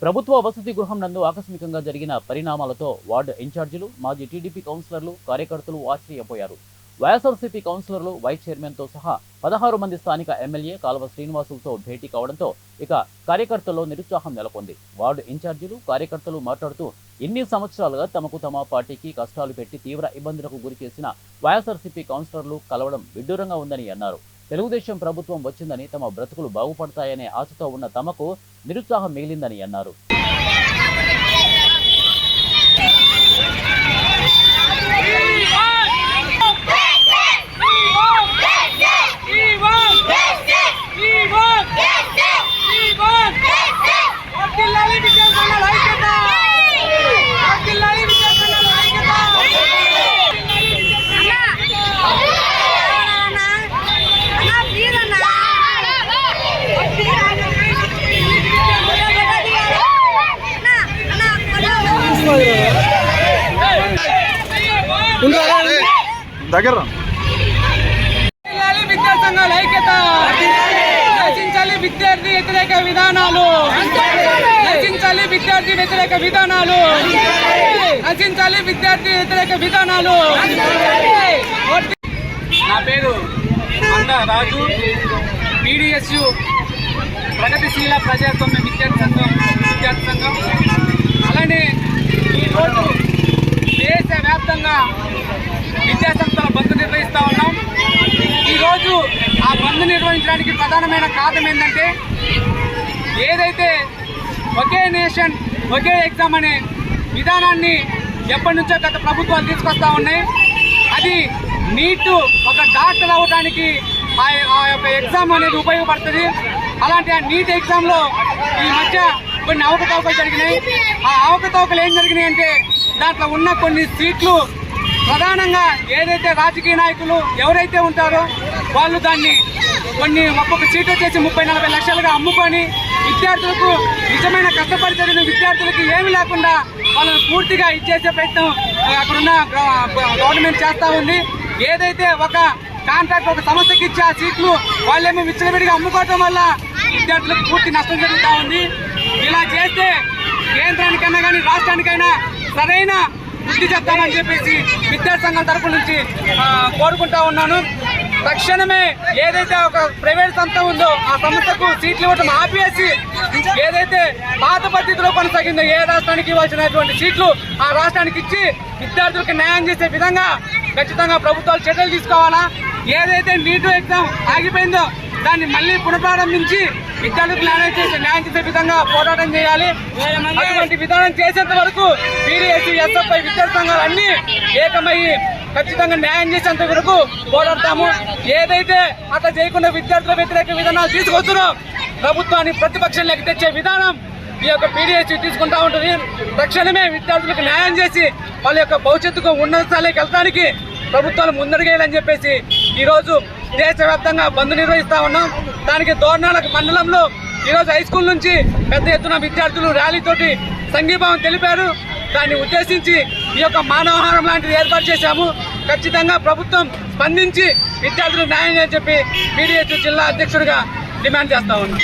ప్రభుత్వ వసతి గృహం నందు ఆకస్మికంగా జరిగిన పరిణామాలతో వార్డు ఇన్ఛార్జీలు, మాజీ టీడీపీ కౌన్సిలర్లు, కార్యకర్తలు ఆశ్చర్యపోయారు. వైఎస్ఆర్సీపీ కౌన్సిలర్లు, వైస్ చైర్మన్తో సహా 16 మంది స్థానిక ఎమ్మెల్యే కాలువ శ్రీనివాసులతో భేటీ కావడంతో ఇక కార్యకర్తల్లో నిరుత్సాహం నెలకొంది. వార్డు ఇన్ఛార్జీలు, కార్యకర్తలు మాట్లాడుతూ ఇన్ని సంవత్సరాలుగా తమ పార్టీకి కష్టాలు పెట్టి తీవ్ర ఇబ్బందులకు గురి చేసిన వైఎస్ఆర్సీపీ కౌన్సిలర్లు కలవడం విడ్డూరంగా ఉందని అన్నారు. తెలుగుదేశం ప్రభుత్వం వచ్చిందని తమ బ్రతుకులు బాగుపడతాయనే ఆశతో ఉన్న తమకు నిరుత్సాహం మిగిలిందని అన్నారు. విద్యా సంఘాల ఐక్యత, నశించాలి విద్యార్థి వ్యతిరేక విధానాలు, నశించాలి విద్యార్థి వ్యతిరేక విధానాలు, నశించాలి విద్యార్థి వ్యతిరేక విధానాలు. నా పేరు మంద రాజు, PDSU ప్రగతిశీల ప్రజాస్వామ్య విద్యార్థి సంఘం. అలానే ఈరోజు దేశవ్యాప్తంగా విద్యాసంస్థల బంద్ నిర్వహిస్తూ ఉన్నాం. ఈరోజు ఆ బంద్ నిర్వహించడానికి ప్రధానమైన కారణం ఏంటంటే, ఏదైతే ఒకే నేషన్ ఒకే ఎగ్జామ్ అనే విధానాన్ని ఎప్పటి నుంచో గత ప్రభుత్వాలు తీసుకొస్తూ ఉన్నాయి. అది నీట్ ఒక డాక్టర్ అవ్వడానికి ఆ యొక్క ఎగ్జామ్ అనేది ఉపయోగపడుతుంది. అలాంటి ఆ నీట్ ఎగ్జామ్లో ఈ మధ్య కొన్ని అవకతవకలు జరిగినాయి. ఆ అవకతవకలు ఏం జరిగినాయి అంటే, దాంట్లో ఉన్న కొన్ని సీట్లు ప్రధానంగా ఏదైతే రాజకీయ నాయకులు ఎవరైతే ఉంటారో వాళ్ళు దాన్ని ఒక్కొక్క సీట్ వచ్చేసి 30-40 లక్షలుగా అమ్ముకొని విద్యార్థులకు, నిజమైన కష్టపడి చదివిన విద్యార్థులకి ఏమీ లేకుండా వాళ్ళని పూర్తిగా ఇచ్చేసే ప్రయత్నం అక్కడున్న గవర్నమెంట్ చేస్తూ ఉంది. ఏదైతే ఒక కాంట్రాక్ట్ ఒక సంస్థకి ఇచ్చే ఆ సీట్లు వాళ్ళేమో విచ్చలవిడిగా అమ్ముకోవటం వల్ల విద్యార్థులకు పూర్తి నష్టం జరుగుతూ ఉంది. ఇలా చేస్తే కేంద్రానికైనా కానీ రాష్ట్రానికైనా సరైన బుద్ధి చెప్తామని చెప్పేసి విద్యాసంఘం తరపు నుంచి కోరుకుంటా ఉన్నాను. తక్షణమే ఏదైతే ఒక ప్రైవేట్ సంస్థ ఉందో ఆ సంస్థకు సీట్లు ఇవ్వటం ఆపేసి, ఏదైతే పాత పద్ధతిలో కొనసాగిందో ఏ రాష్ట్రానికి ఇవ్వాల్సినటువంటి సీట్లు ఆ రాష్ట్రానికి ఇచ్చి విద్యార్థులకు న్యాయం చేసే విధంగా ఖచ్చితంగా ప్రభుత్వాలు చర్యలు తీసుకోవాలా. ఏదైతే నీట్ ఎగ్జామ్ ఆగిపోయిందో దాన్ని మళ్ళీ పునఃప్రారంభించి విద్యార్థులకు న్యాయం చేసే విధంగా పోరాటం చేయాలి. అటువంటి విధానం చేసేంత వరకు PDSU, SFI విద్యార్థి సంఘాలు అన్ని ఏకమయ్యి ఖచ్చితంగా న్యాయం చేసేంత వరకు పోరాడతాము. ఏదైతే అట్లా చేయకుండా విద్యార్థుల వ్యతిరేక విధానాలు తీసుకొస్తున్నారో ప్రభుత్వాన్ని ప్రతిపక్షంలోకి తెచ్చే విధానం ఈ యొక్క PDSU తీసుకుంటా ఉంటుంది. తక్షణమే విద్యార్థులకు న్యాయం చేసి వాళ్ళ యొక్క భవిష్యత్తుకు ఉన్నత స్థాయికి వెళ్ళడానికి ప్రభుత్వాలు ముందడుగేయాలని చెప్పేసి ఈరోజు దేశవ్యాప్తంగా బంద్ నిర్వహిస్తా ఉన్నాం. దానికి దోర్నాల మండలంలో ఈరోజు హై స్కూల్ నుంచి పెద్ద ఎత్తున విద్యార్థులు ర్యాలీతోటి సంఘీభావం తెలిపారు. దాన్ని ఉద్దేశించి ఈ యొక్క మానవహారం లాంటిది ఏర్పాటు చేశాము. ఖచ్చితంగా ప్రభుత్వం స్పందించి విద్యార్థులకు న్యాయం అని చెప్పి PDSU జిల్లా అధ్యక్షుడిగా డిమాండ్ చేస్తా ఉన్నాం.